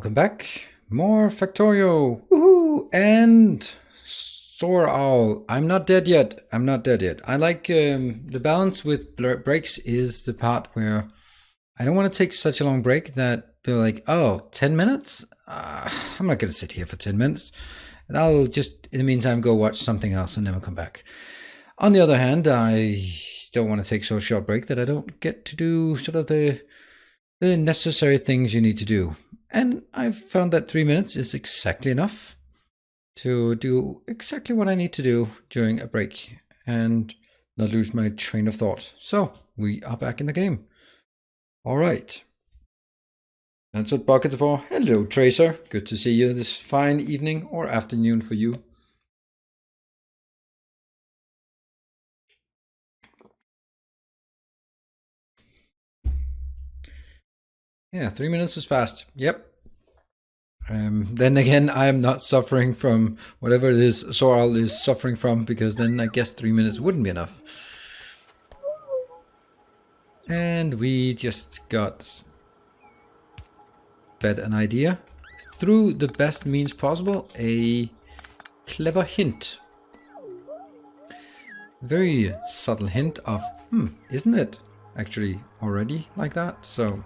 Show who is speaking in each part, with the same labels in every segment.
Speaker 1: Welcome back. More Factorio. Woohoo! And Sore Owl. I'm not dead yet. I like the balance with breaks is the part where I don't want to take such a long break that they're like, oh, 10 minutes? I'm not going to sit here for 10 minutes. And I'll just, in the meantime, go watch something else and never come back. On the other hand, I don't want to take so short break that I don't get to do sort of the necessary things you need to do. And I've found that 3 minutes is exactly enough to do exactly what I need to do during a break and not lose my train of thought. So we are back in the game. All right. That's what buckets are for. Hello, Tracer. Good to see you this fine evening or afternoon for you. Yeah, 3 minutes is fast. Yep. Then again, I am not suffering from whatever it is Soral is suffering from, because then I guess 3 minutes wouldn't be enough. And we just got fed an idea through the best means possible, a clever hint. Very subtle hint of, isn't it actually already like that? So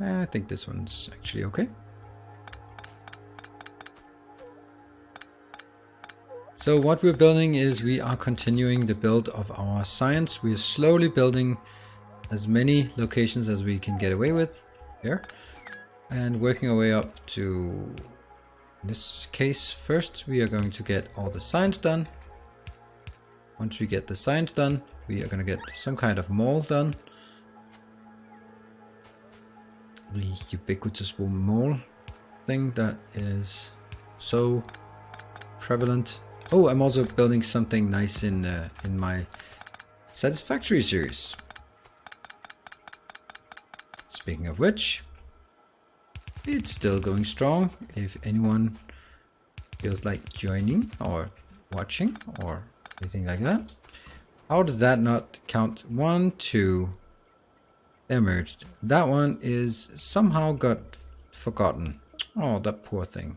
Speaker 1: I think this one's actually okay. So what we're building is we are continuing the build of our science. We're slowly building as many locations as we can get away with here and working our way up to, in this case, first we are going to get all the science done. Once we get the science done, we are going to get some kind of mall done. The ubiquitous mall thing that is so prevalent. Oh, I'm also building something nice in my Satisfactory series. Speaking of which, it's still going strong. If anyone feels like joining or watching or anything like that. How did that not count? 1, 2. They're merged. That one is somehow got forgotten. Oh, that poor thing.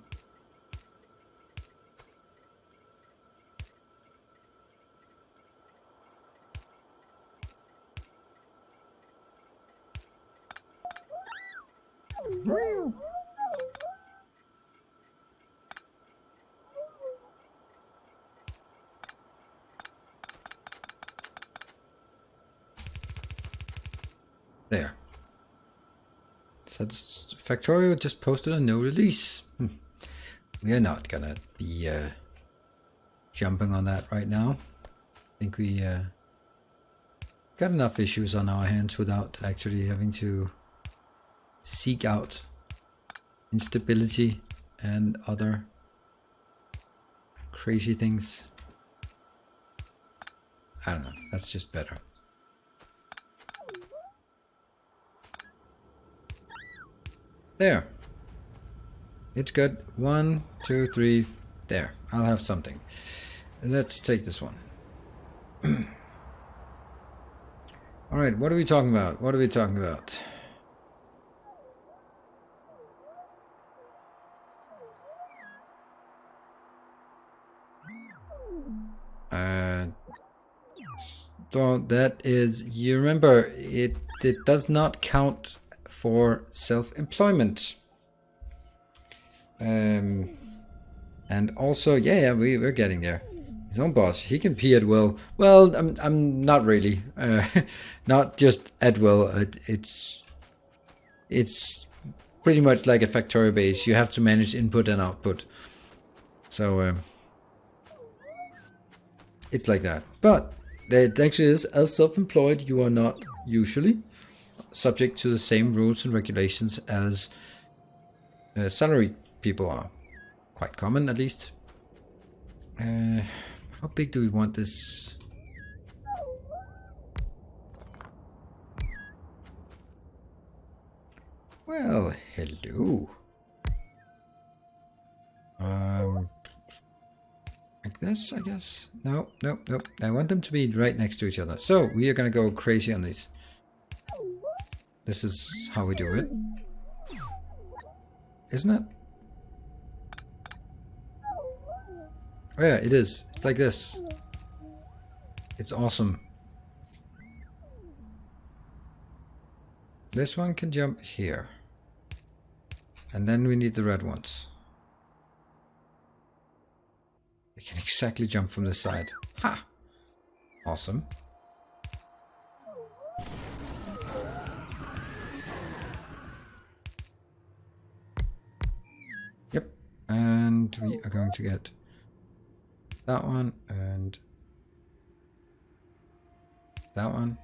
Speaker 1: There. Factorio just posted a no release. We are not gonna be jumping on that right now. I think we got enough issues on our hands without actually having to seek out instability and other crazy things. I don't know, that's just better. There. It's good. 1, 2, 3. There. I'll have something. Let's take this one. Alright, what are we talking about? What are we talking about? So that is, you remember, it does not count for self-employment. And also, yeah, we're getting there. His own boss, he can pee at will. Well, I'm not really. Not just at will. It's pretty much like a Factorio base. You have to manage input and output. So it's like that. But it actually is, as self-employed, you are not usually subject to the same rules and regulations as salaried people are. Quite common, at least. How big do we want this? Well, hello. Like this, I guess. No. I want them to be right next to each other. So we are gonna go crazy on these. This is how we do it. Isn't it? Oh yeah, it is. It's like this. It's awesome. This one can jump here. And then we need the red ones. They can exactly jump from this side. Ha! Awesome. Yep. And we are going to get that one and that one.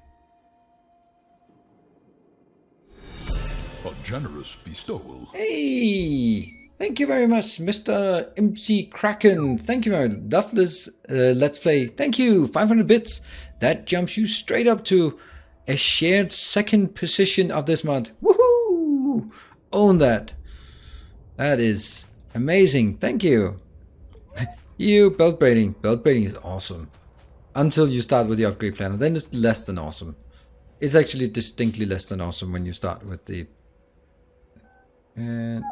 Speaker 2: A generous bestowal.
Speaker 1: Hey! Thank you very much, Mr. MC Kraken. Thank you very much. Love this Let's Play. Thank you. 500 bits. That jumps you straight up to a shared second position of this month. Woohoo! Own that. That is amazing. Thank you. You, belt braiding. Belt braiding is awesome. Until you start with the upgrade planner. Then it's less than awesome. It's actually distinctly less than awesome when you start with the... And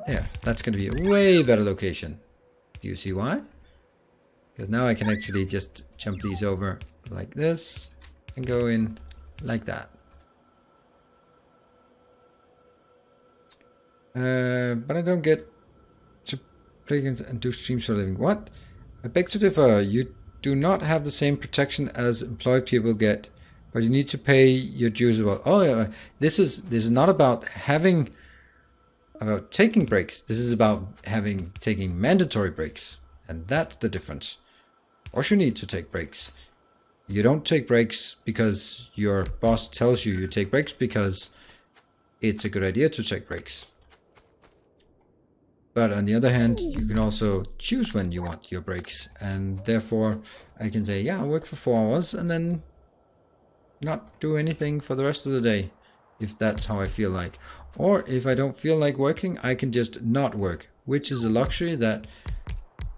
Speaker 1: yeah, that's going to be a way better location. Do you see why? Because now I can actually just jump these over like this and go in like that. But I don't get to play games and do streams for a living. What? I beg to differ. You do not have the same protection as employed people get, but you need to pay your dues as well. Oh yeah, this is not about taking breaks. This is about taking mandatory breaks, and that's the difference. Of course, you need to take breaks. You don't take breaks because your boss tells you take breaks because it's a good idea to take breaks. But on the other hand, you can also choose when you want your breaks, and therefore I can say, yeah, I'll work for 4 hours and then not do anything for the rest of the day, if that's how I feel like. Or if I don't feel like working, I can just not work, which is a luxury that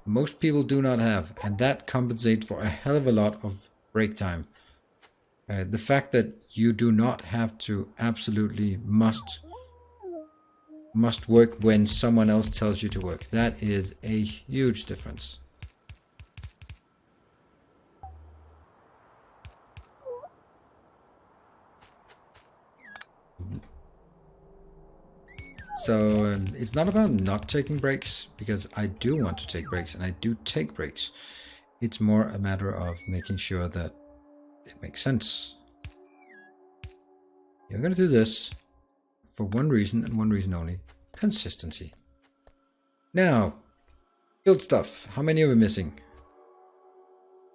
Speaker 1: most people do not have, and that compensates for a hell of a lot of break time. The fact that you do not have to absolutely must work when someone else tells you to work. That is a huge difference. So it's not about not taking breaks, because I do want to take breaks and I do take breaks. It's more a matter of making sure that it makes sense. You're going to do this for one reason and one reason only: consistency. Now, build stuff. How many are we missing?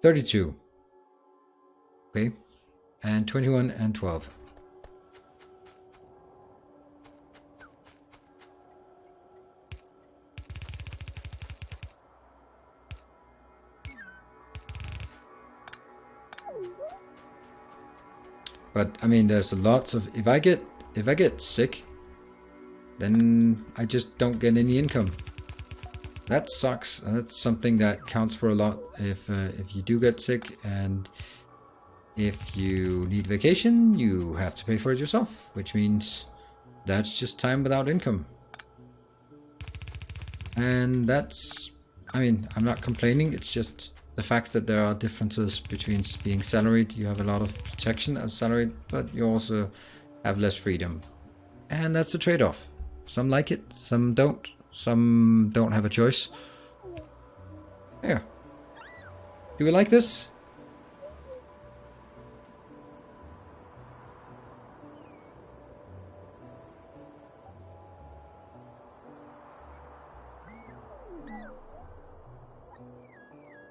Speaker 1: 32. Okay. And 21 and 12. But I mean, there's lots of, if I get sick, then I just don't get any income. That sucks. And that's something that counts for a lot. If you do get sick and if you need vacation, you have to pay for it yourself, which means that's just time without income. And that's, I mean, I'm not complaining. It's just the fact that there are differences between being salaried. You have a lot of protection as salaried, but you also have less freedom. And that's the trade-off. Some like it, some don't. Some don't have a choice. Yeah. Do we like this?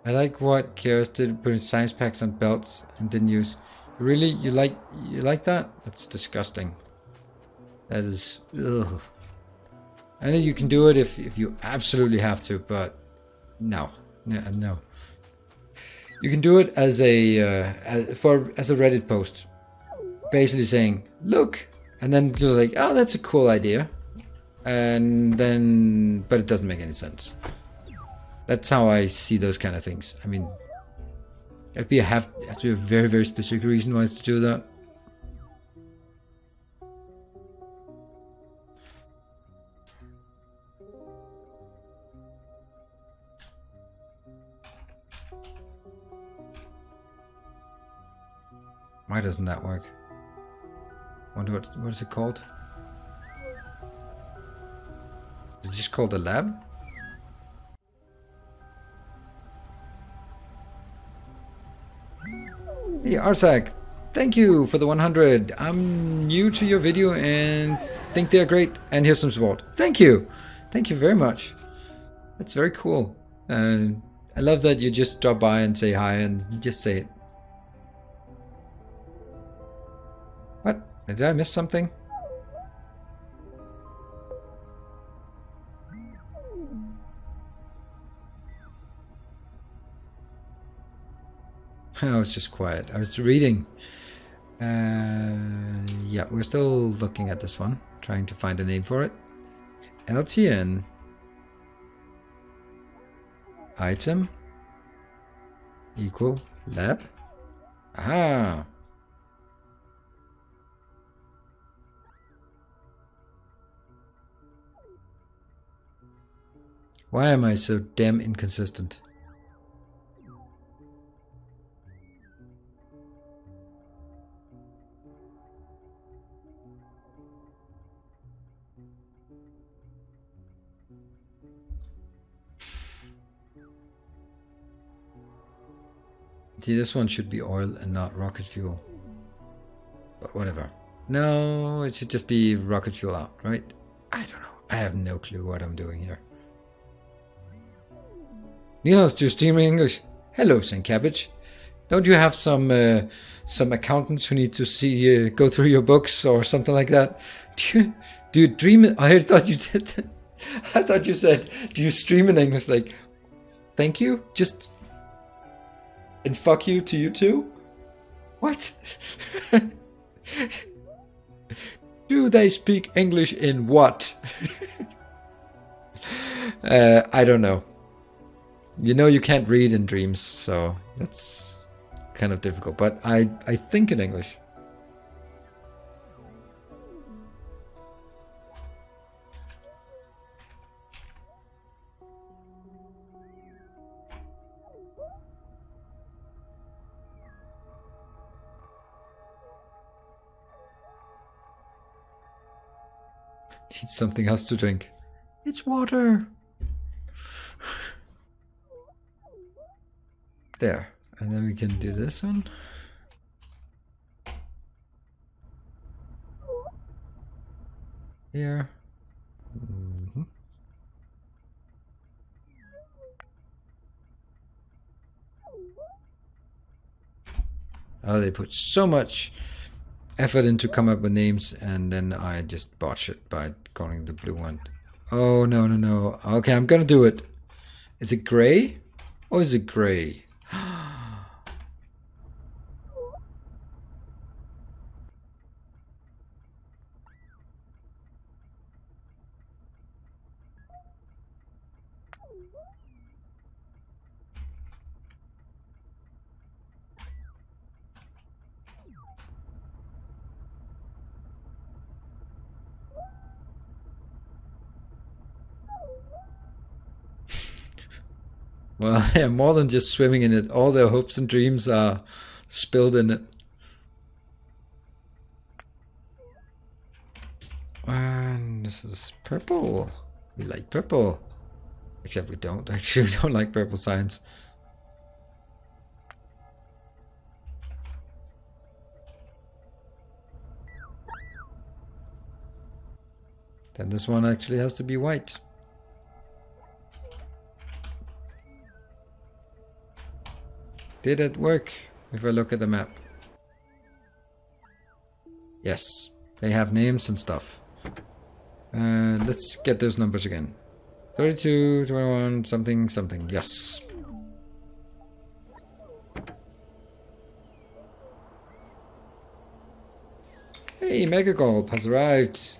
Speaker 1: I like what Kios did, putting science packs on belts and didn't use. Really? You like that? That's disgusting. That is, ugh. I know you can do it if you absolutely have to, but no. No. You can do it as a Reddit post, basically saying, look, and then you're like, oh, that's a cool idea, and then, but it doesn't make any sense. That's how I see those kind of things. I mean, have to be a very, very specific reason why to do that. Why doesn't that work? Wonder what is it called? Is it just called a lab? Hey Arsak, thank you for the 100. I'm new to your video and think they're great. And here's some support. Thank you. Thank you very much. That's very cool. I love that you just drop by and say hi and just say it. What? Did I miss something? I was just quiet. I was reading. Yeah, we're still looking at this one, trying to find a name for it. LTN. Item. Equal. Lab. Aha! Why am I so damn inconsistent? See, this one should be oil and not rocket fuel. But whatever. No, it should just be rocket fuel out, right? I don't know. I have no clue what I'm doing here. Nilaus, do you stream in English? Hello, Saint Cabbage. Don't you have some accountants who need to see go through your books or something like that? Do you dream? I thought you did that. I thought you said, do you stream in English? Like, thank you, just and fuck you to you too. What? Do they speak English in what? I don't know. You know you can't read in dreams, so that's kind of difficult. But I think in English. Need something else to drink. It's water. There. And then we can do this one. Here. Mm-hmm. Oh, they put so much effort in to come up with names, and then I just botched it by calling the blue one. Oh, no, no, no. Okay, I'm gonna do it. Is it gray? Or is it gray? Well, they're more than just swimming in it. All their hopes and dreams are spilled in it. And this is purple. We like purple. Except we don't. Actually, we don't like purple signs. Then this one actually has to be white. Did it work? If I look at the map. Yes, they have names and stuff. Let's get those numbers again. 32, 21, something, something. Yes. Hey, Mega Gulp has arrived.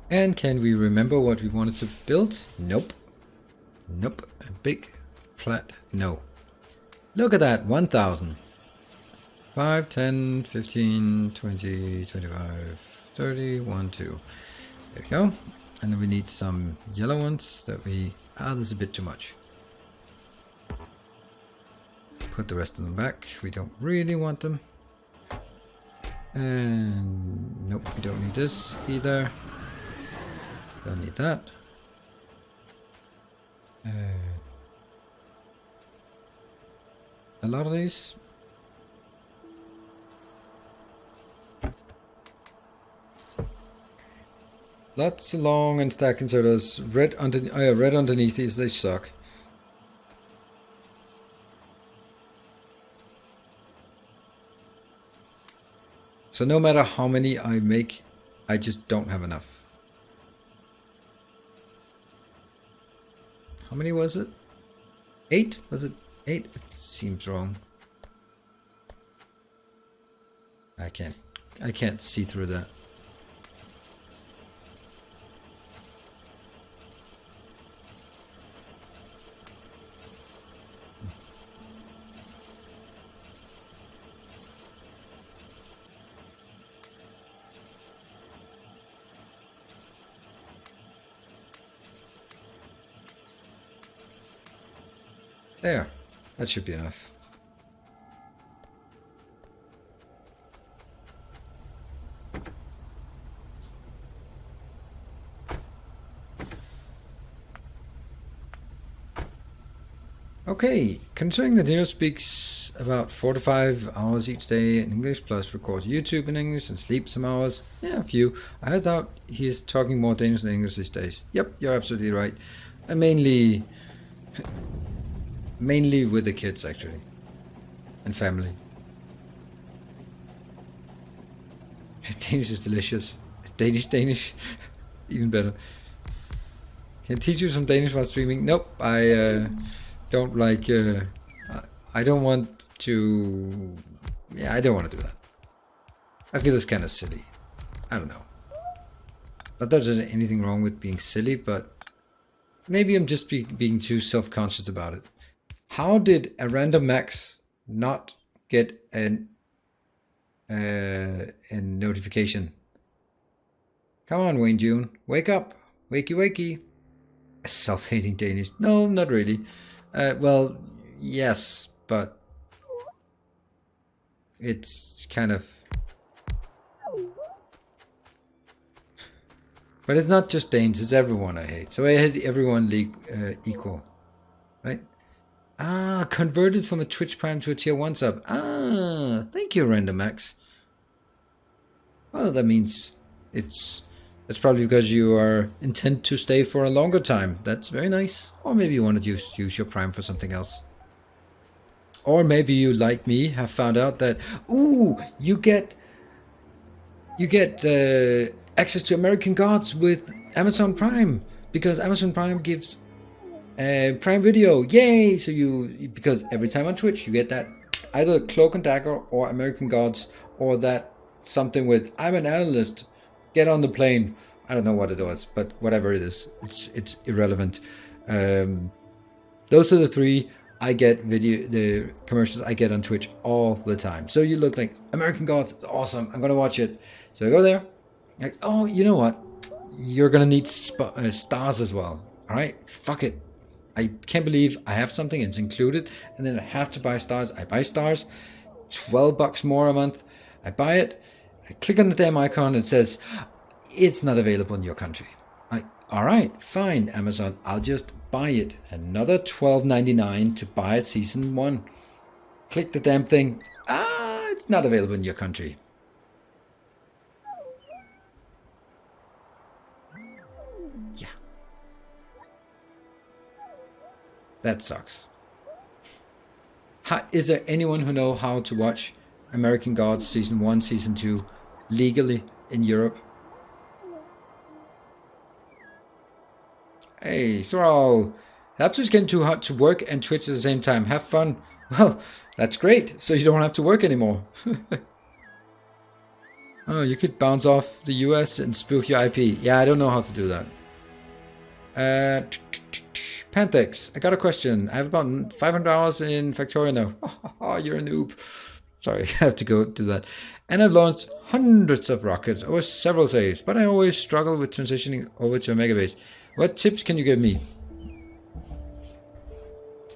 Speaker 1: And can we remember what we wanted to build? Nope. Nope. A big, flat, no. Look at that, 1,000. 5, 10, 15, 20, 25, 30, 1, 2. There we go. And then we need some yellow ones that we... this is a bit too much. Put the rest of them back. We don't really want them. And nope, we don't need this either. Don't need that. A lot of these. Lots of long and stack inserters. Red underneath these, they suck. So no matter how many I make, I just don't have enough. How many was it? 8? Was it 8? It seems wrong. I can't see through that. There, that should be enough. Okay, considering that Nilaus speaks about 4 to 5 hours each day in English, plus records YouTube in English and sleeps some hours. Yeah, a few. I thought he's talking more Danish than English these days. Yep, you're absolutely right. Mainly with the kids, actually. And family. Danish is delicious. Danish. Even better. Can I teach you some Danish while streaming? Nope, I don't like... I don't want to... Yeah, I don't want to do that. I feel it's kind of silly. I don't know. Not that there's anything wrong with being silly, but... Maybe I'm just being too self-conscious about it. How did a random max not get a notification? Come on, Wayne June. Wake up. Wakey wakey. A self-hating Danish. No, not really. Well, yes, but it's kind of... But it's not just Danes, it's everyone I hate. So I hate everyone equal. Right? Converted from a Twitch Prime to a Tier 1 sub. Thank you, RandomX. Well, that means that's probably because you are intent to stay for a longer time. That's very nice. Or maybe you want to use your Prime for something else. Or maybe you, like me, have found out that, you get access to American Gods with Amazon Prime, because Amazon Prime gives Prime Video, yay! So because every time on Twitch you get that either Cloak and Dagger or American Gods, or that something with I'm an analyst, get on the plane. I don't know what it was, but whatever it is, it's irrelevant. Those are the three I get the commercials I get on Twitch all the time. So you look like American Gods, it's awesome, I'm gonna watch it. So I go there, like, oh, you know what? You're gonna need stars as well. All right, fuck it. I can't believe I have something, it's included, and then I have to buy stars. I buy stars, $12 more a month. I buy it, I click on the damn icon, it says, it's not available in your country. Alright, fine, Amazon, I'll just buy it. Another $12.99 to buy it season 1. Click the damn thing. It's not available in your country. Yeah. That sucks. Is there anyone who knows how to watch American Gods Season 1, Season 2 legally in Europe? Hey, Soral. Laptop's getting too hot to work and Twitch at the same time. Have fun. Well, that's great. So you don't have to work anymore. Oh, you could bounce off the US and spoof your IP. Yeah, I don't know how to do that. Panthex, I got a question. I have about 500 hours in Factorio now. Oh, you're a noob. Sorry, I have to go do that. And I've launched hundreds of rockets over several saves, but I always struggle with transitioning over to a mega base. What tips can you give me?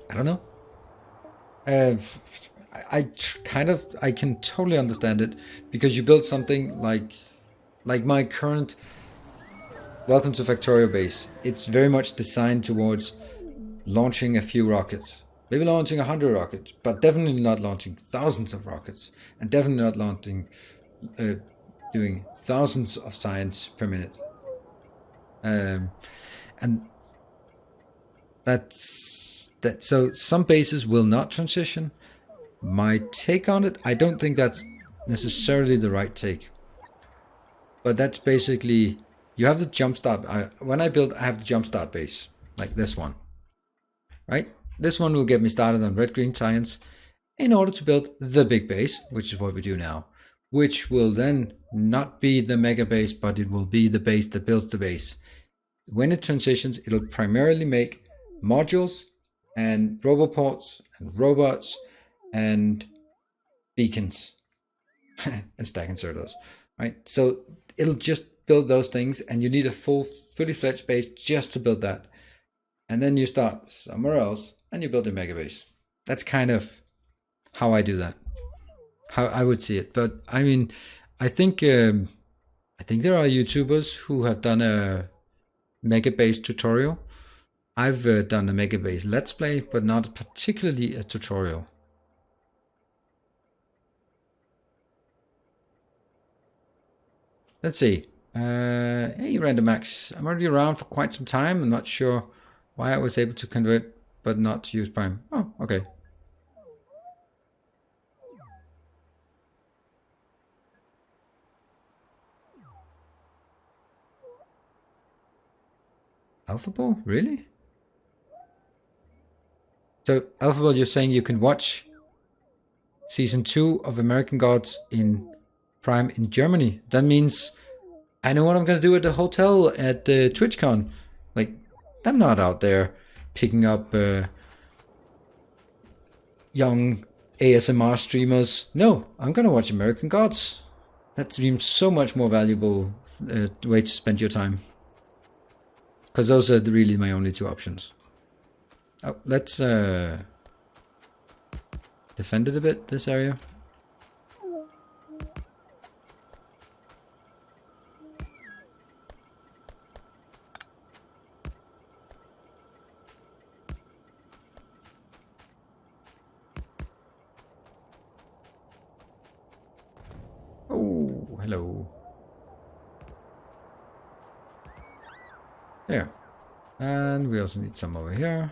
Speaker 1: I don't know. I can totally understand it, because you build something like my current Welcome to Factorio base. It's very much designed towards launching a few rockets. Maybe launching 100 rockets, but definitely not launching thousands of rockets, and definitely not launching, doing thousands of science per minute. And that's that. So some bases will not transition. My take on it, I don't think that's necessarily the right take. But that's basically, you have the jumpstart. When I build, I have the jumpstart base, like this one, right? This one will get me started on red-green science in order to build the big base, which is what we do now, which will then not be the mega base, but it will be the base that builds the base. When it transitions, it'll primarily make modules and roboports and robots and beacons and stack inserters, right? So it'll just build those things, and you need a fully fledged base just to build that. And then you start somewhere else and you build a mega base. That's kind of how I do that, how I would see it. But I mean, I think there are YouTubers who have done a mega base tutorial. I've done a mega base let's play, but not particularly a tutorial. Let's see. Hey, Random Max. I'm already around for quite some time. I'm not sure why I was able to convert but not to use Prime. Oh, okay. Alphaball? Really? So, Alphaball, you're saying you can watch Season 2 of American Gods in Prime in Germany. That means I know what I'm going to do at the hotel at TwitchCon. Like, I'm not out there picking up young ASMR streamers. No, I'm going to watch American Gods. That seems so much more valuable way to spend your time. Because those are really my only two options. Oh, let's defend it a bit, this area. Oh, hello. There. And we also need some over here.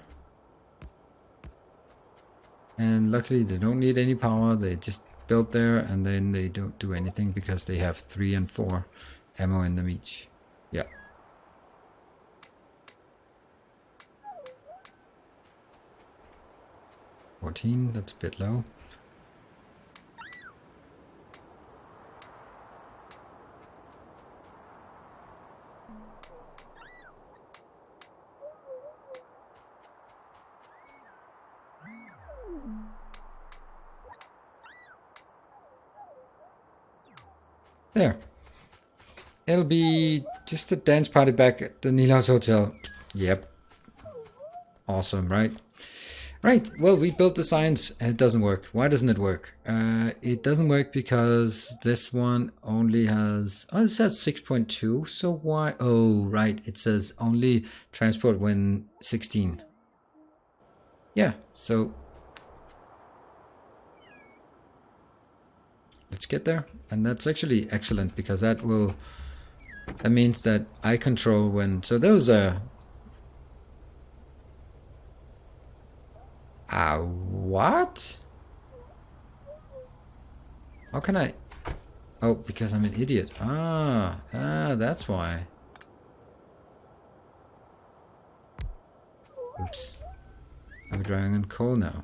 Speaker 1: And luckily they don't need any power. They just build there, and then they don't do anything because they have 3 and 4 ammo in them each. Yeah. $14, that's a bit low. There. It'll be just a dance party back at the Nilaus Hotel. Yep. Awesome, right? Right, well, we built the science and it doesn't work. Why doesn't it work? It doesn't work because this one only has... Oh, it says 6.2, so why... Oh, right, it says only transport when 16. Yeah, so... Let's get there. And that's actually excellent, because that means that I control when... So those are... What? How can I... Oh, because I'm an idiot. That's why. Oops. I'm drawing on coal now.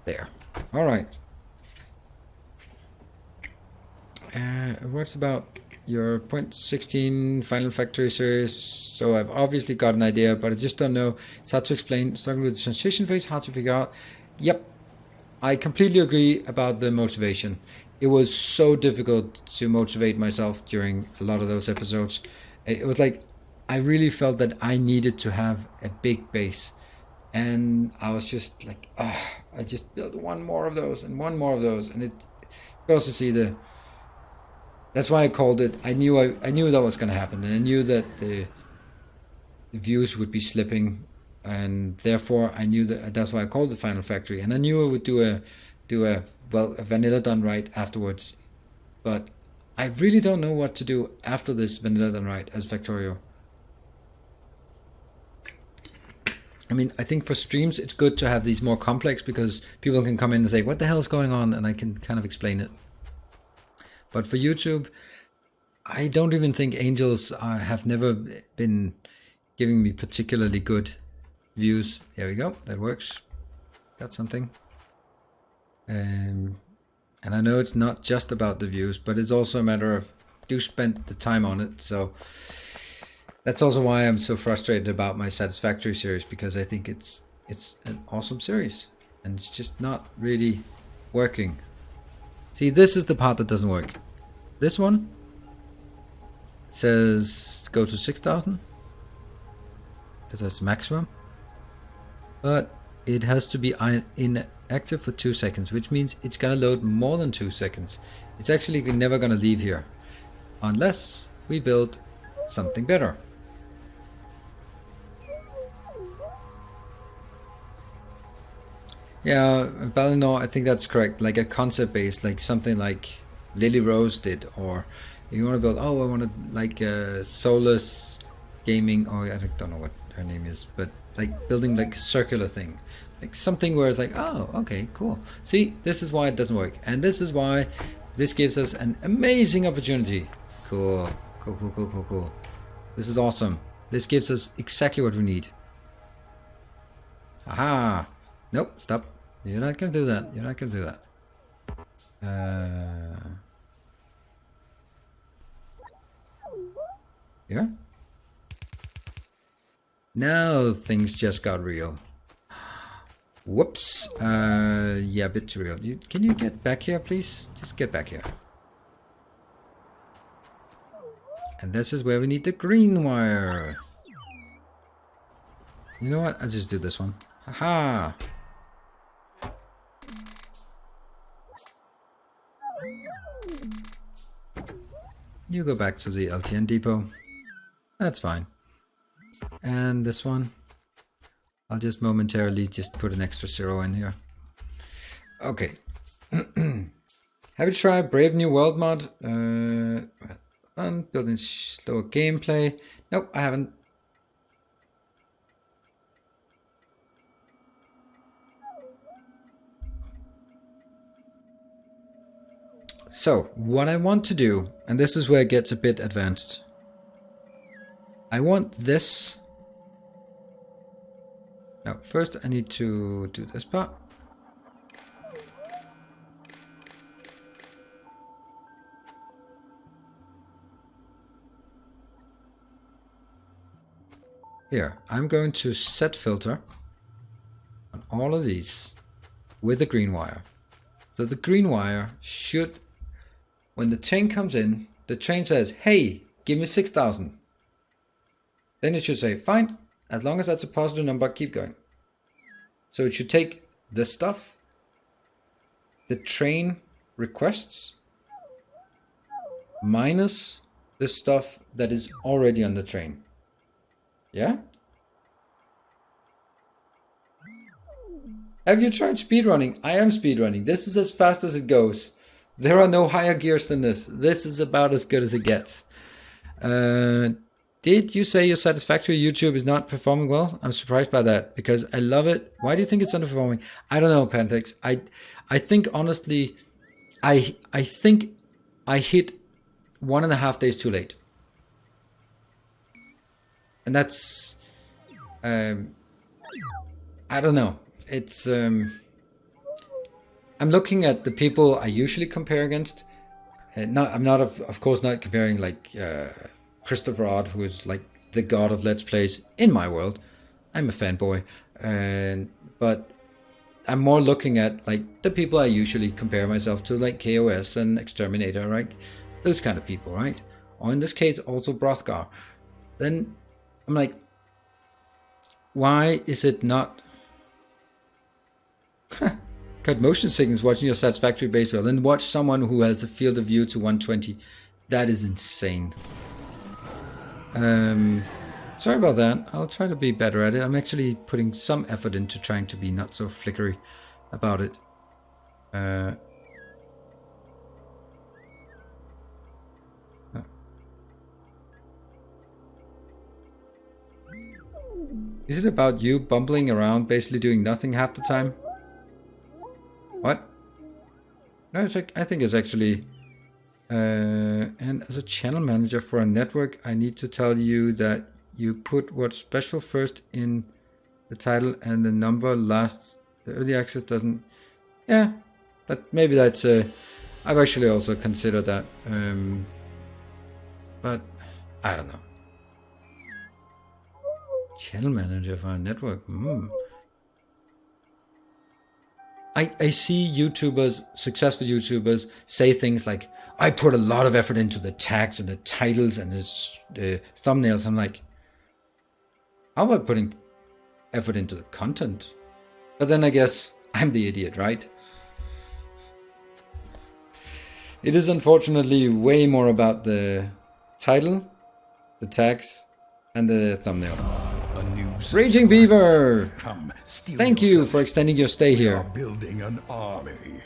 Speaker 1: There. Alright. What's about your 0.16 Final Factory series? So I've obviously got an idea, but I just don't know. It's hard to explain. Struggling with the transition phase, hard to figure out. Yep. I completely agree about the motivation. It was so difficult to motivate myself during a lot of those episodes. It was like I really felt that I needed to have a big base. And I was just like, I just built one more of those and one more of those. And you could also see that's why I called it. I knew that was going to happen. And I knew that the views would be slipping, and therefore I knew that's why I called it Final Factory, and I knew I would do a vanilla done right afterwards, but I really don't know what to do after this vanilla done right as Factorio. I mean, I think for streams it's good to have these more complex because people can come in and say, what the hell is going on, and I can kind of explain it. But for YouTube, I don't even think angels have never been giving me particularly good views. There we go, that works. Got something. And I know it's not just about the views, but it's also a matter of you spent the time on it. So that's also why I'm so frustrated about my Satisfactory series, because I think it's an awesome series and it's just not really working. See, this is the part that doesn't work. This one says go to 6,000 because that's maximum, but it has to be inactive for 2 seconds, which means it's gonna load more than 2 seconds. It's actually never gonna leave here unless we build something better. Yeah, Balinor, I think that's correct. Like a concept base, like something like Lily Rose did, or you want to build, I want to like Solus Gaming, or I don't know what her name is, but like building like a circular thing, like something where it's like, oh, okay, cool. See, this is why it doesn't work, and this is why this gives us an amazing opportunity. Cool. This is awesome. This gives us exactly what we need. Aha! Nope, stop. You're not gonna do that. You're not gonna do that. Here? Now things just got real. Whoops. Yeah, a bit too real. Can you get back here, please? Just get back here. And this is where we need the green wire. You know what? I'll just do this one. Haha! You go back to the LTN depot. That's fine. And this one, I'll just momentarily just put an extra 0 in here. Okay. Have you tried Brave New World mod? Building slower gameplay. Nope, I haven't. So, what I want to do, and this is where it gets a bit advanced. I want this. Now, first I need to do this part. Here, I'm going to set filter on all of these with the green wire. So the green wire should, when the train comes in, the train says, hey, give me 6,000. Then it should say, fine, as long as that's a positive number, keep going. So it should take this stuff, the train requests, minus the stuff that is already on the train. Yeah? Have you tried speedrunning? I am speedrunning. This is as fast as it goes. There are no higher gears than this. This is about as good as it gets. Did you say your Satisfactory YouTube is not performing well? I'm surprised by that because I love it. Why do you think it's underperforming? I don't know, Pantex. I think honestly, I think I hit 1.5 days too late. And that's, I don't know. It's, I'm looking at the people I usually compare against. I'm not, of course, not comparing like Christopher Odd, who is like the god of Let's Plays in my world. I'm a fanboy, but I'm more looking at like the people I usually compare myself to, like KOS and Exterminator, right? Those kind of people, right? Or in this case, also Brothgar. Then I'm like, why is it not? Got motion sickness watching your satisfactory base well, then watch someone who has a field of view to 120. That is insane. Sorry about that. I'll try to be better at it. I'm actually putting some effort into trying to be not so flickery about it. Is it about you bumbling around, basically doing nothing half the time? What? No, it's like, I think it's actually... and as a channel manager for a network, I need to tell you that you put what's special first in the title and the number last. The early access doesn't... Yeah, but maybe that's... I've actually also considered that. But I don't know. Channel manager for a network. I see YouTubers, successful YouTubers, say things like, I put a lot of effort into the tags and the titles and the thumbnails. I'm like, how about putting effort into the content? But then I guess I'm the idiot, right? It is unfortunately way more about the title, the tags, and the thumbnail. Raging Beaver! Thank you for extending your stay here.
Speaker 2: Building an army.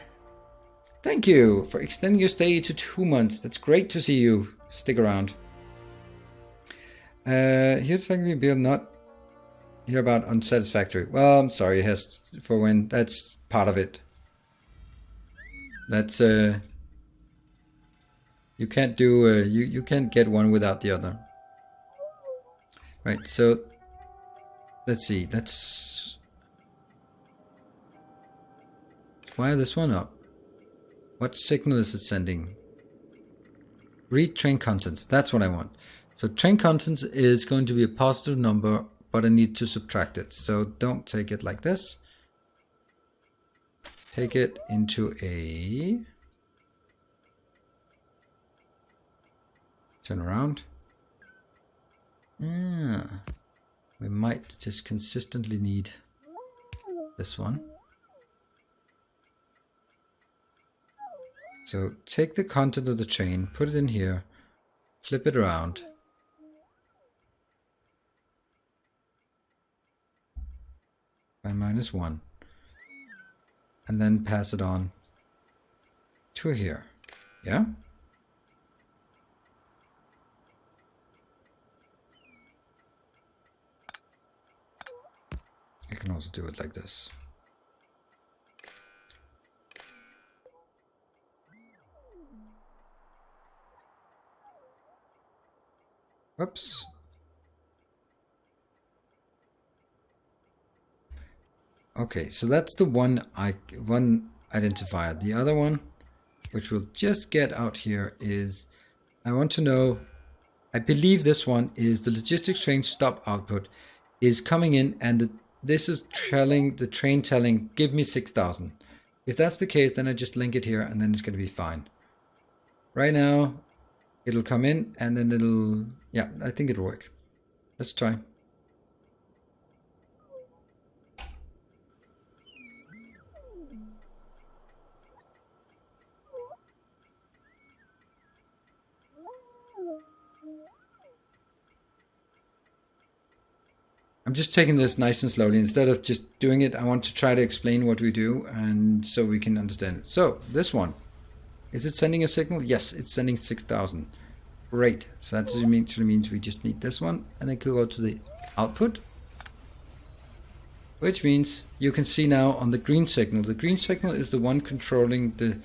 Speaker 1: Thank you for extending your stay to 2 months. That's great to see you. Stick around. Here's like we build not hear about unsatisfactory. Well, I'm sorry, has for when that's part of it. That's you can't do you can't get one without the other. Right, so let's see, let's wire this one up. What signal is it sending? Read train contents. That's what I want. So train contents is going to be a positive number, but I need to subtract it. So don't take it like this. Take it into a... Turn around. We might just consistently need this one. So take the content of the train, put it in here, flip it around. By -1. And then pass it on to here. Yeah? I can also do it like this. Whoops. Okay, so that's the one identifier. The other one, which we'll just get out here, is I want to know, I believe this one is the logistics train stop output is coming in, and this is telling the train telling, give me 6,000. If that's the case, then I just link it here and then it's going to be fine. Right now, it'll come in and then it'll, yeah, I think it'll work. Let's try. I'm just taking this nice and slowly. Instead of just doing it, I want to try to explain what we do and so we can understand it. So this one, is it sending a signal? Yes, it's sending 6,000. Great. So that actually means we just need this one, and then could go to the output, which means you can see now on the green signal. The green signal is the one controlling the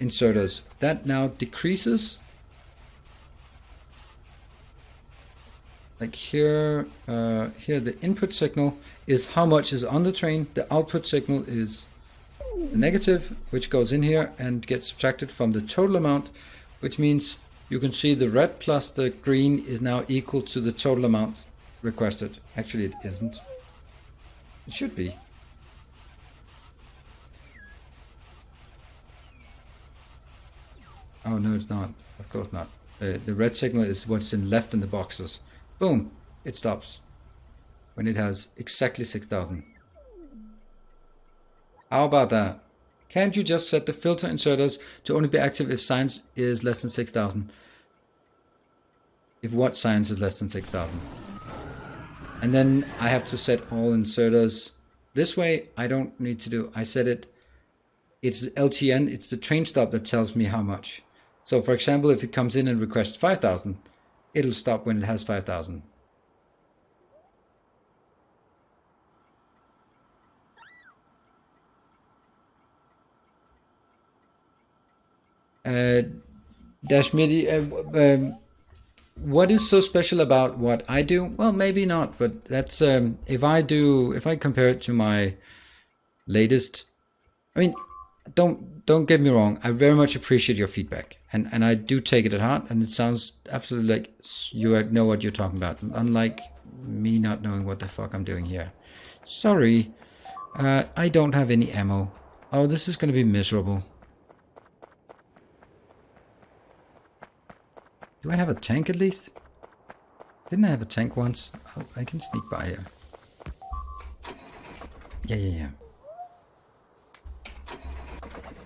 Speaker 1: inserters. That now decreases. Like here, here the input signal is how much is on the train. The output signal is the negative, which goes in here and gets subtracted from the total amount, which means you can see the red plus the green is now equal to the total amount requested. Actually, it isn't. It should be. Oh, no, it's not. Of course not. The red signal is what's in left in the boxes. Boom! It stops. When it has exactly 6,000. How about that? Can't you just set the filter inserters to only be active if science is less than 6,000? If what science is less than 6,000? And then I have to set all inserters. This way I don't need to do, I set it, it's LTN, it's the train stop that tells me how much. So for example, if it comes in and requests 5,000, it'll stop when it has 5,000. What is so special about what I do? Well, maybe not, but that's if I compare it to my latest, I mean, don't get me wrong, I very much appreciate your feedback, and I do take it at heart, and it sounds absolutely like you know what you're talking about, unlike me not knowing what the fuck I'm doing here. Sorry, I don't have any ammo. Oh, this is going to be miserable. Do I have a tank at least? Didn't I have a tank once? Oh, I can sneak by here. Yeah.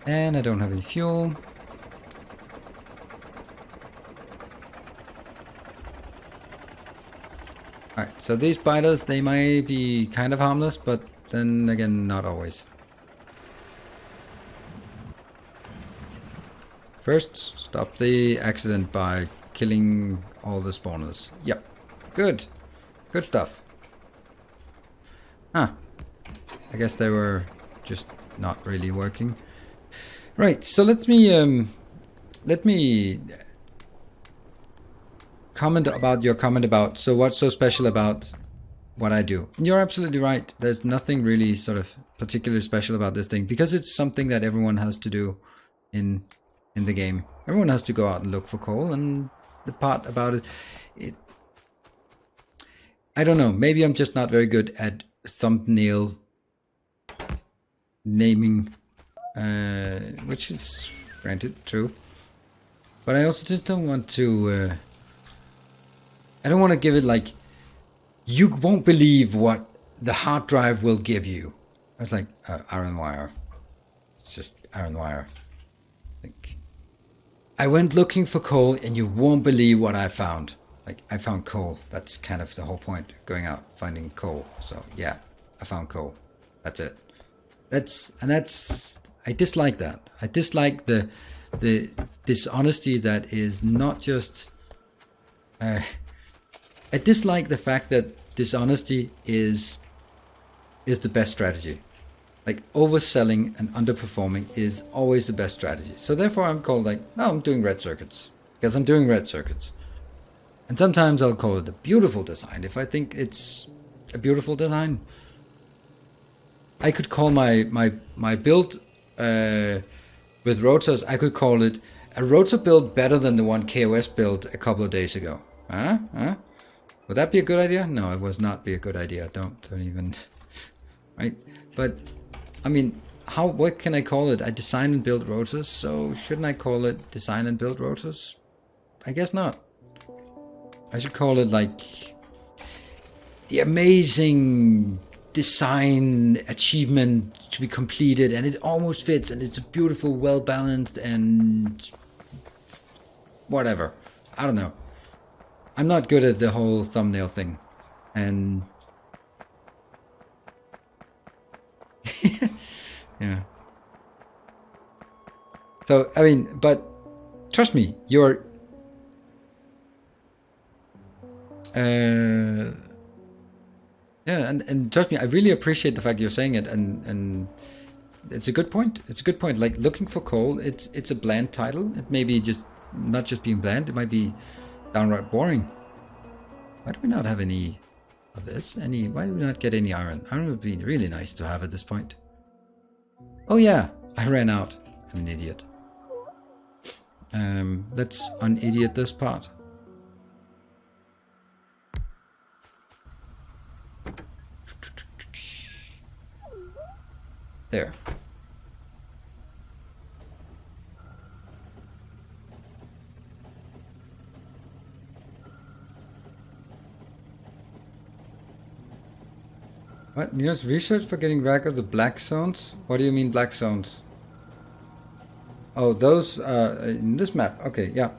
Speaker 1: And I don't have any fuel. Alright, so these biters, they might be kind of harmless, but then again, not always. First, stop the accident by killing all the spawners. Yep, good. Good stuff. Huh. I guess they were just not really working. Right, so let me comment about your comment about, so what's so special about what I do? And you're absolutely right. There's nothing really sort of particularly special about this thing, because it's something that everyone has to do in the game. Everyone has to go out and look for coal, and the part about it, I don't know, maybe I'm just not very good at thumbnail naming, which is granted true, but I also just don't want to I don't want to give it like, you won't believe what the hard drive will give you. It's like iron wire. It's just iron wire. Like, I went looking for coal and you won't believe what I found. Like, I found coal. That's kind of the whole point, going out finding coal. So yeah, I found coal. That's it. I dislike that. I dislike the dishonesty that is not just I dislike the fact that dishonesty is the best strategy. Like, overselling and underperforming is always the best strategy. So therefore I'm called like, no, I'm doing red circuits. Because I'm doing red circuits. And sometimes I'll call it a beautiful design if I think it's a beautiful design. I could call my build with rotors, I could call it a rotor build better than the one KOS built a couple of days ago. Huh? Would that be a good idea? No, it would not be a good idea. Don't even, right? But I mean, what can I call it? I design and build rotors, so shouldn't I call it design and build rotors? I guess not. I should call it like the amazing design achievement to be completed, and it almost fits, and it's a beautiful, well balanced, and whatever. I don't know. I'm not good at the whole thumbnail thing, and yeah. So I mean, but trust me, you're yeah, and trust me, I really appreciate the fact you're saying it, and it's a good point. It's a good point. Like, looking for coal, it's a bland title. It may be just not just being bland. It might be downright boring. Why do we not have any of this? Why do we not get any iron? Iron would be really nice to have at this point. Oh yeah, I ran out. I'm an idiot. Let's un-idiot this part. There. What? Nilaus, research for getting rid of the black zones? What do you mean black zones? Oh, those in this map. Okay, yeah.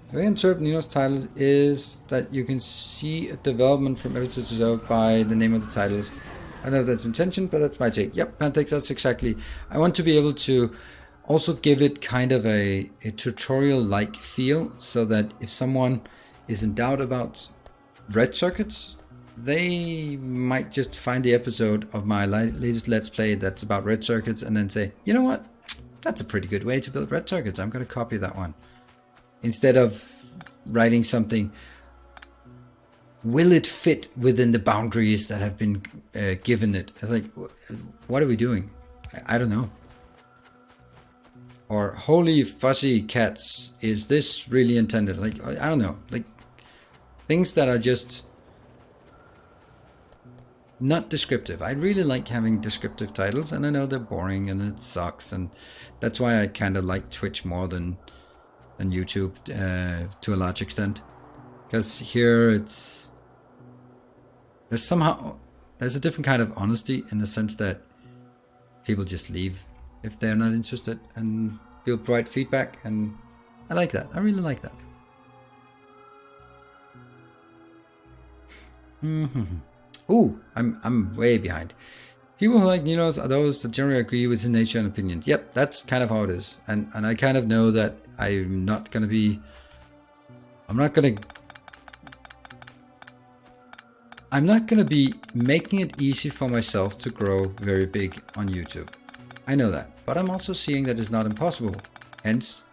Speaker 1: The way I interpret Nilaus' titles is that you can see a development from episode to episode by the name of the titles. I don't know if that's intention, but that's my take. Yep, Pantex, that's exactly. I want to be able to also give it kind of a tutorial-like feel, so that if someone is in doubt about red circuits, they might just find the episode of my latest Let's Play that's about red circuits and then say, you know what? That's a pretty good way to build red circuits. I'm going to copy that one. Instead of writing something, will it fit within the boundaries that have been given it? It's like, what are we doing? I don't know. Or holy fuzzy cats, is this really intended? Like, I don't know. Like, things that are just not descriptive. I really like having descriptive titles, and I know they're boring and it sucks, and that's why I kind of like Twitch more than YouTube to a large extent, because here there's a different kind of honesty, in the sense that people just leave if they're not interested, and people provide feedback, and I like that. I really like that. Ooh, I'm way behind. People who like Nilaus are those that generally agree with his nature and opinions. Yep, that's kind of how it is. And I kind of know that I'm not going to be making it easy for myself to grow very big on YouTube. I know that. But I'm also seeing that it's not impossible. Hence,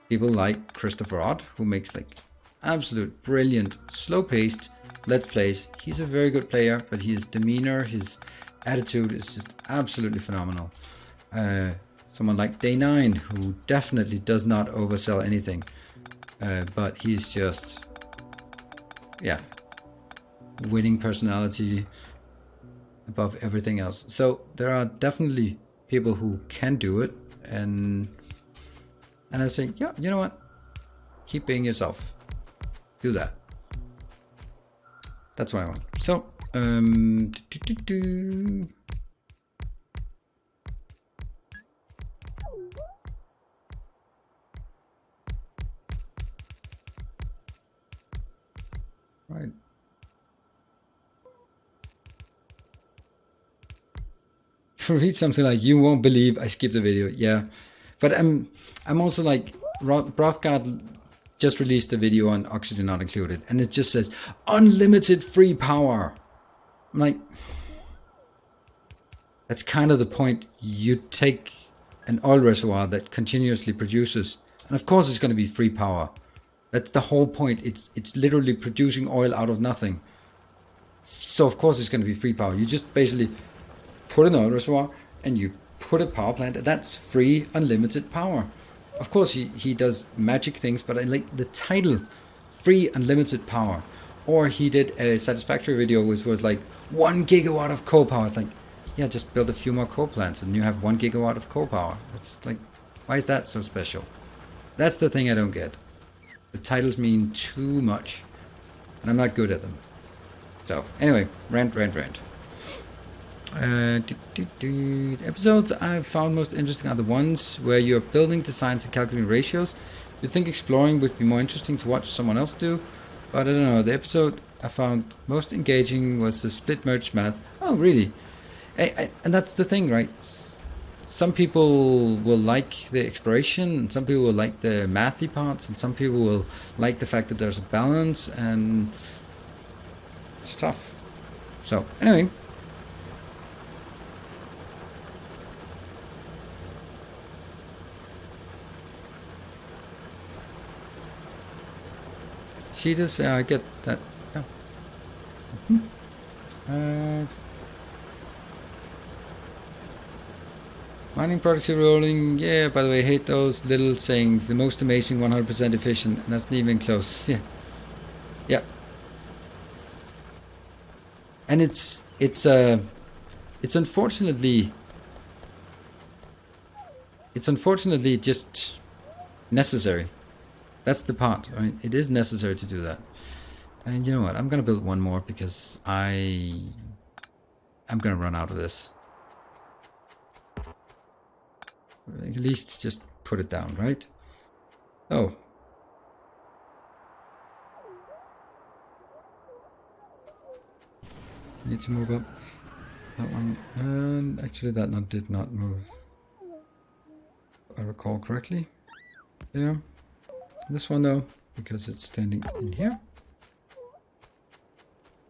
Speaker 1: people like Christopher Ott, who makes like absolute brilliant, slow-paced Let's Plays. He's a very good player, but his demeanor, his attitude is just absolutely phenomenal. Someone like Day9, who definitely does not oversell anything, but he's just, yeah, winning personality above everything else. So there are definitely people who can do it, and I say, yeah, you know what? Keep being yourself. Do that. That's what I want. So, right. Read something like, you won't believe I skipped the video. Yeah, but I'm also like, Brothgard just released a video on Oxygen Not Included, and it just says unlimited free power. I'm like, that's kind of the point. You take an oil reservoir that continuously produces, and of course it's going to be free power. That's the whole point. It's literally producing oil out of nothing. So of course it's going to be free power. You just basically put an oil reservoir and you put a power plant, and that's free, unlimited power. Of course he does magic things, but I like the title, free unlimited power. Or he did a Satisfactory video which was like 1 gigawatt of coal power. It's like, yeah, just build a few more coal plants and you have 1 gigawatt of coal power. It's like, why is that so special? That's the thing I don't get. The titles mean too much, and I'm not good at them. So anyway, rant. The episodes I've found most interesting are the ones where you're building designs and calculating ratios. You'd think exploring would be more interesting to watch someone else do, but I don't know. The episode I found most engaging was the split merge math. Oh, really? And that's the thing, right? Some people will like the exploration, and some people will like the mathy parts, and some people will like the fact that there's a balance, and it's tough. So anyway. Cheetahs, yeah, I get that. Yeah. Mining productivity rolling, yeah, by the way, I hate those little sayings. The most amazing 100% efficient, and that's not even close. Yeah. And it's unfortunately just necessary. That's the part, right? It is necessary to do that. And you know what? I'm gonna build one more because I I'm gonna run out of this. At least just put it down, right? Oh. Need to move up. That one. And actually that one did not move. If I recall correctly. Yeah. This one though, because it's standing in here.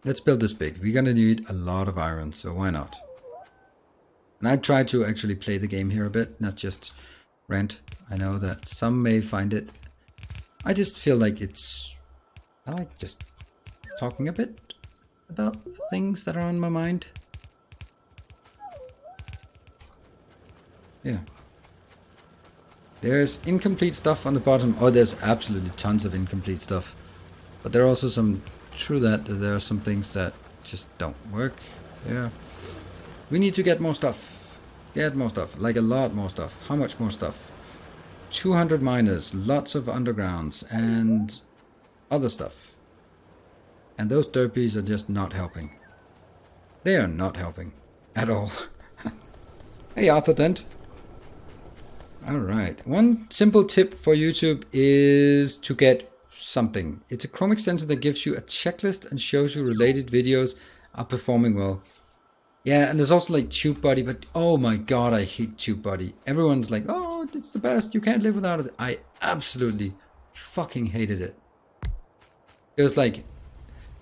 Speaker 1: Let's build this big. We're gonna need a lot of iron, so why not? And I try to actually play the game here a bit, not just rant. I know that some may find it. I just feel like I like just talking a bit about things that are on my mind. Yeah. There's incomplete stuff on the bottom. Oh, there's absolutely tons of incomplete stuff. But there are also some, true that, there are some things that just don't work. Yeah. We need to get more stuff. Get more stuff. Like a lot more stuff. How much more stuff? 200 miners, lots of undergrounds, and other stuff. And those derpies are just not helping. They are not helping. At all. Hey, Arthur Dent. Alright. One simple tip for YouTube is to get something. It's a Chrome extension that gives you a checklist and shows you related videos are performing well. Yeah, and there's also like TubeBuddy, but oh my god, I hate TubeBuddy. Everyone's like, oh, it's the best, you can't live without it. I absolutely fucking hated it. It was like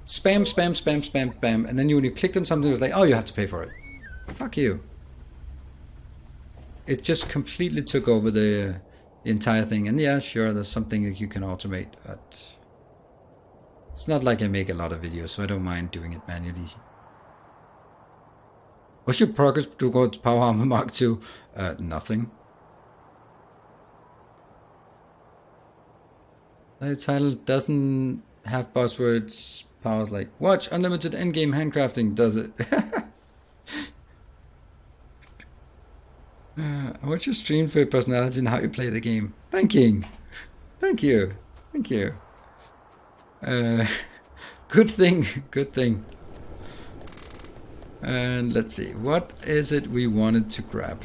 Speaker 1: spam, spam, spam, spam, spam, and then when you clicked on something, it was like, oh, you have to pay for it. Fuck you. It just completely took over the entire thing. And yeah, sure, there's something that you can automate, but it's not like I make a lot of videos, so I don't mind doing it manually. What's your progress towards Power Armor Mark II? Nothing. The title doesn't have buzzwords. Powers like, watch unlimited endgame handcrafting does it. What's your stream for your personality and how you play the game? Thank you. Thank you. Thank you. Good thing. Good thing. And let's see, what is it we wanted to grab?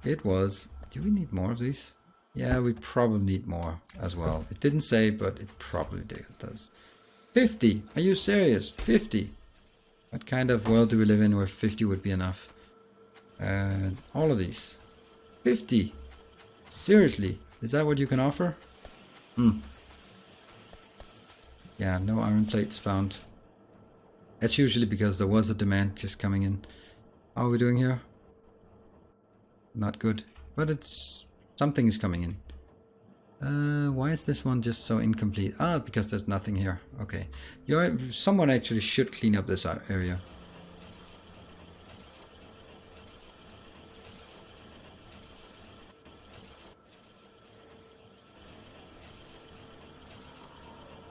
Speaker 1: It was, do we need more of these? Yeah, we probably need more as well. It didn't say, but it probably does. 50, are you serious? 50? What kind of world do we live in where 50 would be enough? And all of these. 50? Seriously, is that what you can offer? Yeah, no iron plates found. That's usually because there was a demand just coming in. How are we doing here? Not good. But it's... something is coming in. Why is this one just so incomplete? Ah, because there's nothing here. Okay. Someone actually should clean up this area.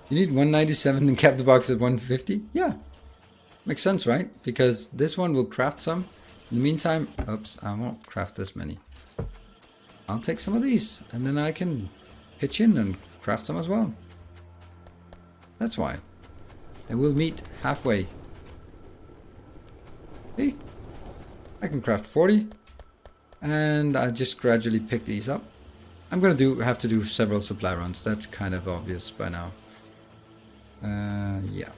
Speaker 1: You need 197 and cap the box at 150? Yeah. Makes sense, right? Because this one will craft some. In the meantime, oops, I won't craft this many. I'll take some of these and then I can pitch in and craft some as well. That's why. And we'll meet halfway. See? I can craft 40 and I just gradually pick these up. I'm gonna have to do several supply runs. That's kind of obvious by now. Yeah.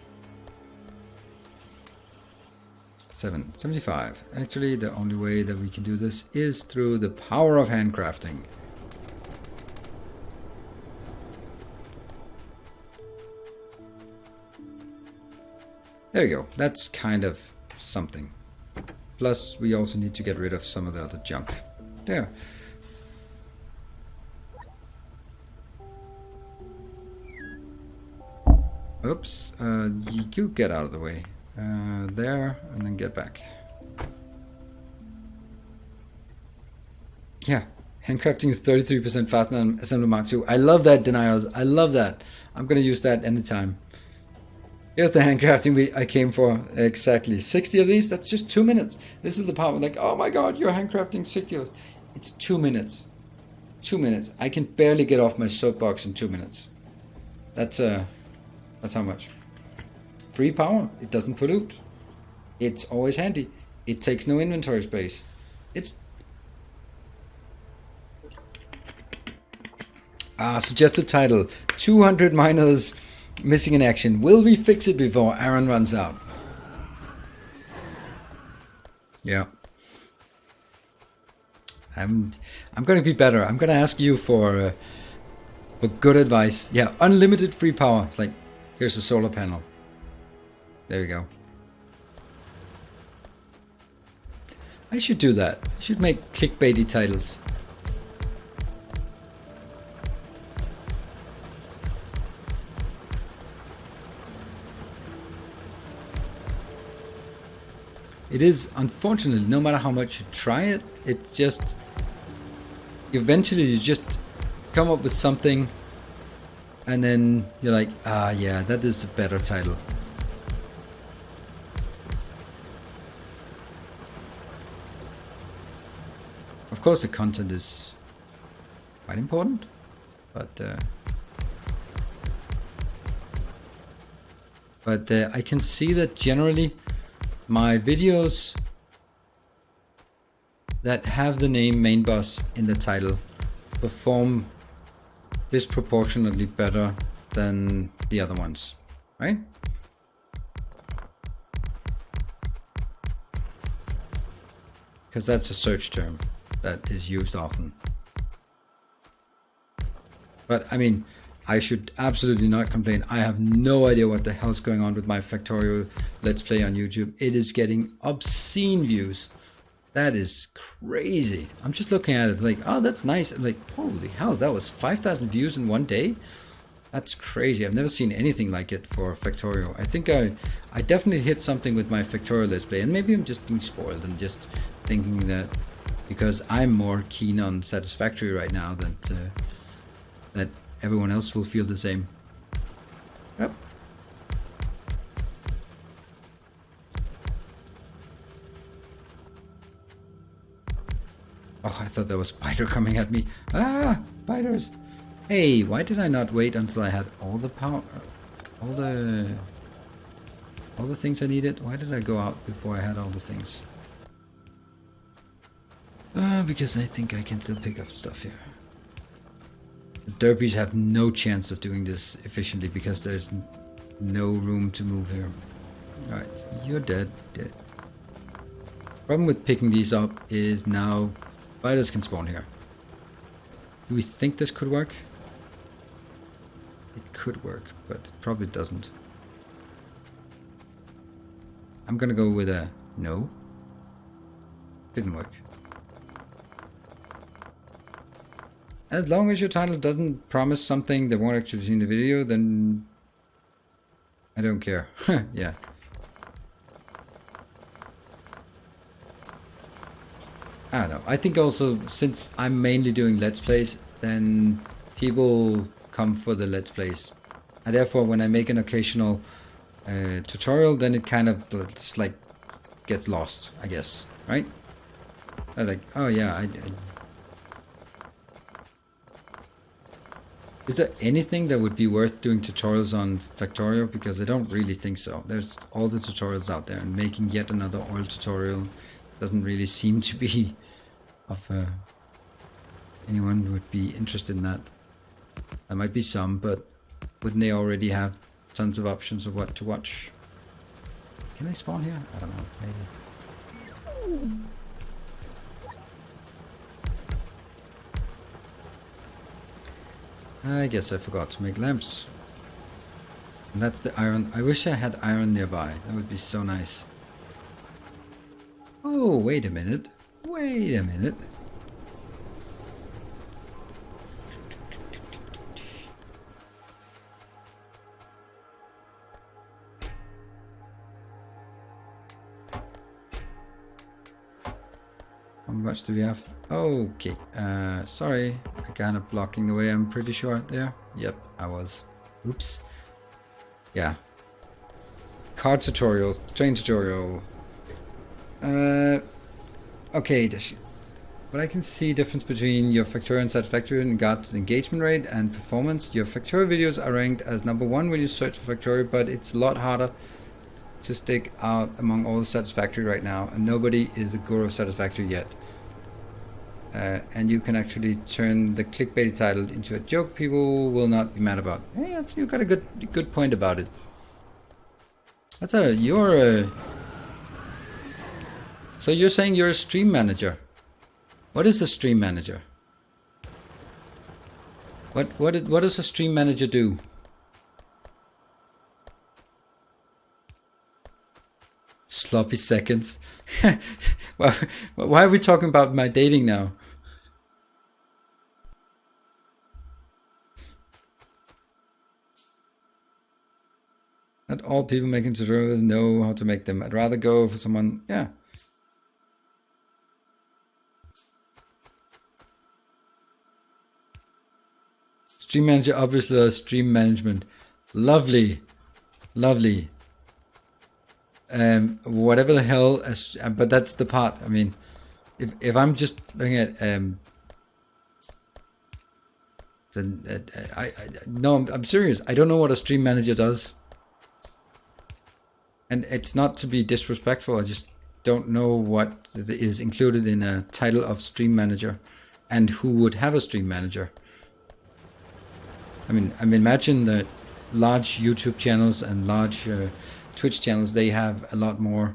Speaker 1: 75. Actually, the only way that we can do this is through the power of handcrafting. There you go. That's kind of something. Plus, we also need to get rid of some of the other junk. There. Oops, you get out of the way. There, and then get back. Yeah, handcrafting is 33% faster than Assembly Mark II. I love that, Denials. I love that. I'm gonna use that anytime. Here's the handcrafting I came for. Exactly. 60 of these, that's just 2 minutes. This is the power. Like, oh my god, you're handcrafting 60 of these. It's 2 minutes. 2 minutes. I can barely get off my soapbox in 2 minutes. That's how much. Free power. It doesn't pollute. It's always handy. It takes no inventory space. It's suggested title: 200 miners missing in action. Will we fix it before Aaron runs out? Yeah. I'm going to be better. I'm going to ask you for good advice. Yeah, unlimited free power. Like, here's a solar panel. There we go. I should do that. I should make clickbaity titles. It is, unfortunately, no matter how much you try it, it's just, eventually you just come up with something and then you're like, yeah, that is a better title. Of course the content is quite important, but I can see that generally my videos that have the name main boss in the title perform disproportionately better than the other ones, right? Because that's a search term that is used often. But I mean, I should absolutely not complain. I have no idea what the hell's going on with my Factorio Let's Play on YouTube. It is getting obscene views. That is crazy. I'm just looking at it like, oh, that's nice. I'm like, holy hell, that was 5,000 views in one day? That's crazy. I've never seen anything like it for Factorio. I think I definitely hit something with my Factorio Let's Play, and maybe I'm just being spoiled and just thinking that because I'm more keen on Satisfactory right now that everyone else will feel the same. Yep. Oh, I thought there was a spider coming at me. Ah, spiders. Hey, why did I not wait until I had all the power, all the things I needed? Why did I go out before I had all the things? Because I think I can still pick up stuff here. The derpies have no chance of doing this efficiently because there's no room to move here. Alright, you're dead. Dead. Problem with picking these up is now spiders can spawn here. Do we think this could work? It could work, but it probably doesn't. I'm gonna go with a no. Didn't work. As long as your title doesn't promise something that won't actually see in the video, then I don't care. Yeah. I don't know. I think also since I'm mainly doing Let's Plays, then people come for the Let's Plays. And therefore when I make an occasional tutorial, then it kind of just like gets lost, I guess. Right? I'm like, oh yeah, Is there anything that would be worth doing tutorials on Factorio? Because I don't really think so. There's all the tutorials out there, and making yet another oil tutorial doesn't really seem to be of anyone who would be interested in that. There might be some, but wouldn't they already have tons of options of what to watch? Can they spawn here? I don't know, maybe. I guess I forgot to make lamps. And that's the iron. I wish I had iron nearby. That would be so nice. Oh, wait a minute. Wait a minute. How much do we have? Okay, sorry, I kind of blocking the way, I'm pretty sure there. Yep, I was. Oops. Yeah. Car tutorial, train tutorial. Okay, but I can see difference between your Factorio and Satisfactory in regards to engagement rate and performance. Your Factorio videos are ranked as #1 when you search for Factorio, but it's a lot harder to stick out among all the Satisfactory right now, and nobody is a guru of Satisfactory yet. And you can actually turn the clickbait title into a joke people will not be mad about. Hey, you got a good point about it. So you're saying you're a stream manager. What is a stream manager? What does a stream manager do? Sloppy seconds. Why are we talking about my dating now? Not all people making tutorials know how to make them. I'd rather go for someone, yeah. Stream manager, obviously, stream management. Lovely. Lovely. Whatever the hell, but that's the part. I mean, if I'm just looking at no, I'm serious. I don't know what a stream manager does, and it's not to be disrespectful. I just don't know what is included in a title of stream manager, and who would have a stream manager. I mean, imagine that large YouTube channels and large Twitch channels, they have a lot more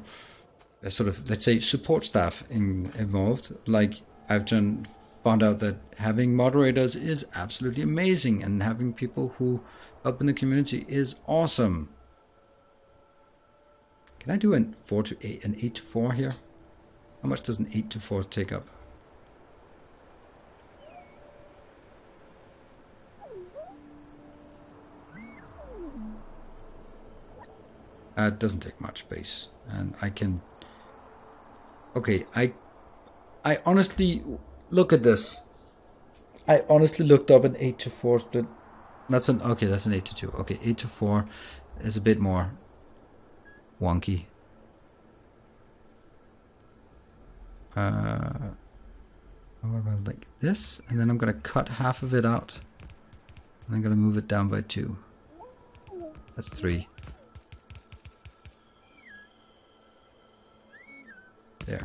Speaker 1: sort of, let's say, support staff involved. Like I've found out that having moderators is absolutely amazing, and having people who help in the community is awesome. Can I do an 4 to 8, an 8 to 4 here? How much does an 8 to 4 take up? It doesn't take much space, and I can. Okay, I honestly look at this. I honestly looked up an 8 to 4 split. That's an 8 to 2. Okay, 8 to 4 is a bit more wonky. How about like this, and then I'm gonna cut half of it out, and I'm gonna move it down by 2. That's 3. There.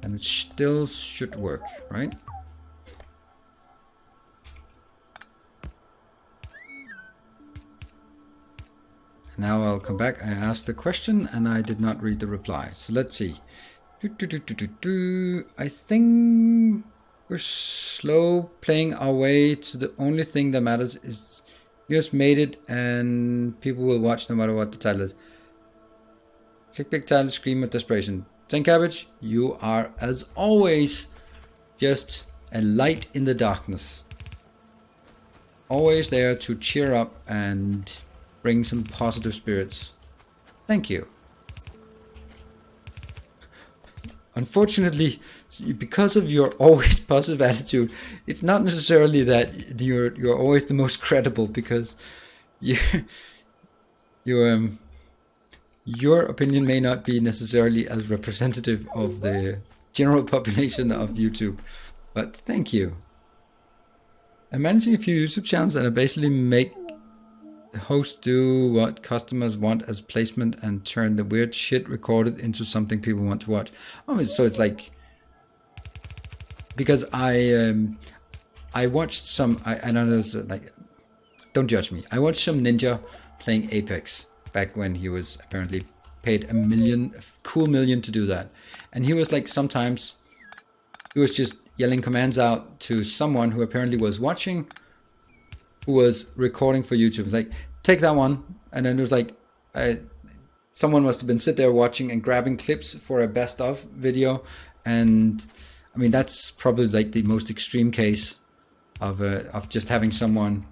Speaker 1: And it still should work, right? Now I'll come back. I asked a question and I did not read the reply. So let's see. I think we're slow playing our way to the only thing that matters is you just made it and people will watch no matter what the title is. Click big title, scream of desperation. 10 Cabbage, you are, as always, just a light in the darkness. Always there to cheer up and bring some positive spirits. Thank you. Unfortunately, because of your always positive attitude, it's not necessarily that you're always the most credible, because your opinion may not be necessarily as representative of the general population of YouTube, but thank you. I'm managing a few YouTube channels and I basically make the host do what customers want as placement and turn the weird shit recorded into something people want to watch. Oh, so it's like, because I watched some, I know there's like, don't judge me. I watched some ninja playing Apex back when he was apparently paid a cool million to do that. And he was like, sometimes he was just yelling commands out to someone who apparently was watching, who was recording for YouTube. It's like, take that one. And then there's like, someone must have been sitting there watching and grabbing clips for a best of video. And I mean, that's probably like the most extreme case of just having someone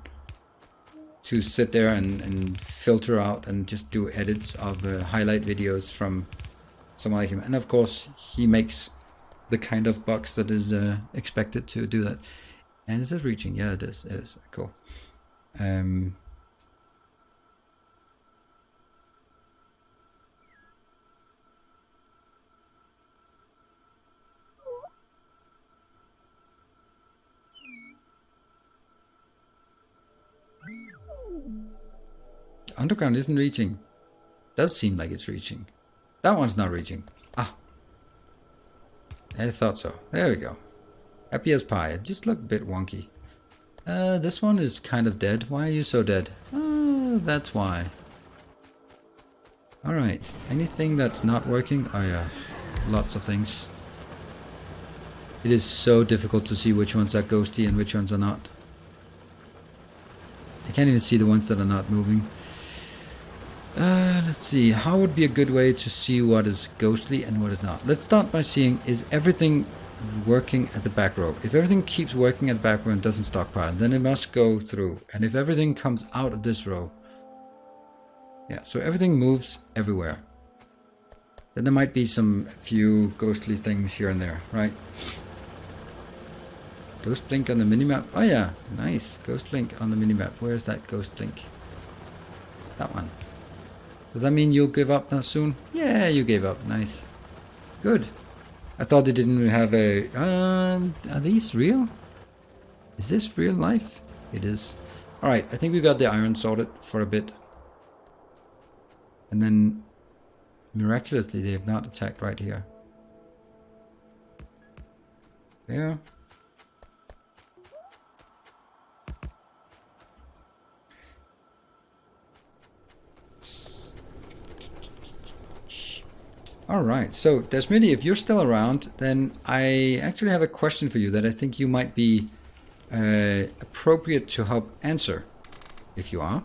Speaker 1: to sit there and filter out and just do edits of highlight videos from someone like him. And of course, he makes the kind of bucks that is expected to do that. And is it reaching? Yeah, it is. It is. Cool. Underground isn't reaching. Does seem like it's reaching. That one's not reaching. Ah. I thought so. There we go. Happy as pie. It just looked a bit wonky. This one is kind of dead. Why are you so dead? That's why. Alright. Anything that's not working? Oh yeah. Lots of things. It is so difficult to see which ones are ghosty and which ones are not. I can't even see the ones that are not moving. Let's see. How would be a good way to see what is ghostly and what is not? Let's start by seeing, is everything working at the back row? If everything keeps working at the back row and doesn't stockpile, then it must go through. And if everything comes out of this row, yeah, so everything moves everywhere. Then there might be some few ghostly things here and there, right? Ghost blink on the minimap. Oh yeah, nice. Ghost blink on the minimap. Where's that ghost blink? That one. Does that mean you'll give up now soon? Yeah, you gave up. Nice. Good. I thought they didn't have a... are these real? Is this real life? It is. Alright, I think we got the iron sorted for a bit. And then, miraculously, they have not attacked right here. There. Alright, so Desmidi, if you're still around, then I actually have a question for you that I think you might be appropriate to help answer, if you are.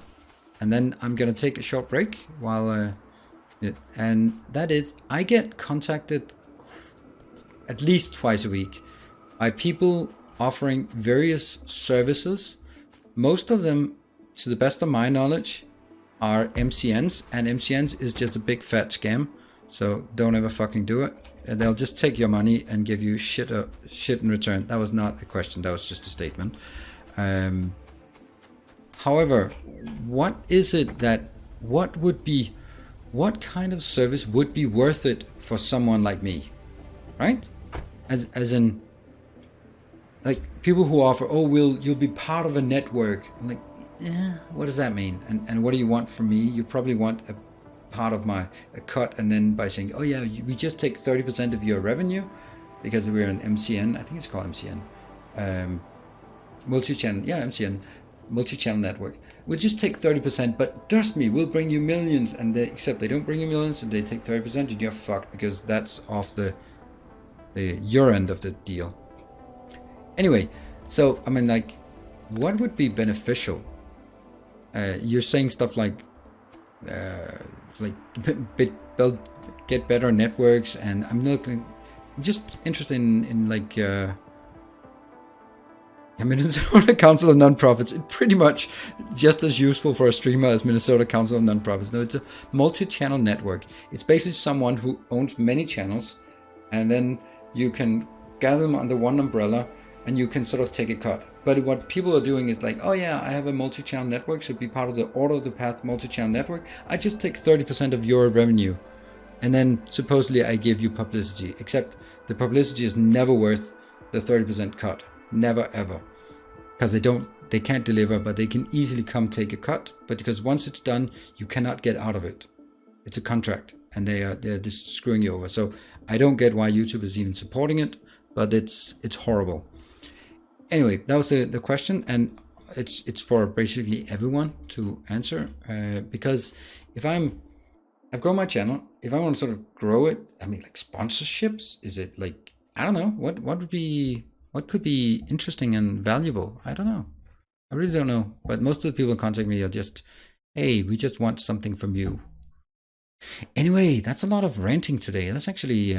Speaker 1: And then I'm going to take a short break while... and that is, I get contacted at least twice a week by people offering various services. Most of them, to the best of my knowledge, are MCNs, and MCNs is just a big fat scam. So don't ever fucking do it. They'll just take your money and give you shit in return. That was not a question, that was just a statement. However, what is it that, what kind of service would be worth it for someone like me, right? As in, like, people who offer, oh, you'll be part of a network. I'm like, what does that mean? And what do you want from me? You probably want a part of a cut, and then by saying, oh yeah, we just take 30% of your revenue because we're an MCN. I think it's called MCN. Multi-channel, yeah, MCN. Multi-channel network. We'll just take 30%, but trust me, we'll bring you millions. And except they don't bring you millions, and they take 30%, and you're fucked because that's off your end of the deal. Anyway, so I mean, like, what would be beneficial? You're saying stuff like get better networks, and I'm just interested in like Minnesota Council of Nonprofits. It's pretty much just as useful for a streamer as Minnesota Council of Nonprofits. No, it's a multi-channel network. It's basically someone who owns many channels, and then you can gather them under one umbrella, and you can sort of take a cut. But what people are doing is like, oh yeah, I have a multi-channel network, so be part of the Order of the Path multi-channel network. I just take 30% of your revenue, and then supposedly I give you publicity. Except the publicity is never worth the 30% cut. Never ever. Because they can't deliver, but they can easily come take a cut. But because once it's done, you cannot get out of it. It's a contract, and they're just screwing you over. So I don't get why YouTube is even supporting it, but it's horrible. Anyway, that was the question, and it's for basically everyone to answer, because if I've grown my channel, if I want to sort of grow it, I mean, like sponsorships, is it like, I don't know, what could be interesting and valuable? I don't know. I really don't know. But most of the people who contact me are just, hey, we just want something from you. Anyway, that's a lot of ranting today. That's actually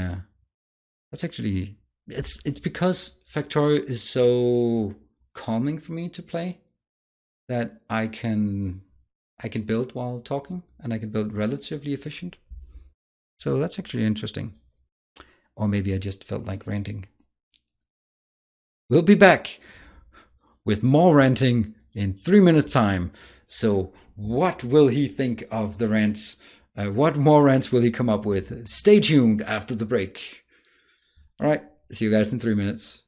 Speaker 1: it's because Factorio is so calming for me to play that I can build while talking, and I can build relatively efficient. So that's actually interesting. Or maybe I just felt like ranting. We'll be back with more ranting in 3 minutes time. So what will he think of the rants? What more rants will he come up with? Stay tuned after the break. All right. See you guys in 3 minutes.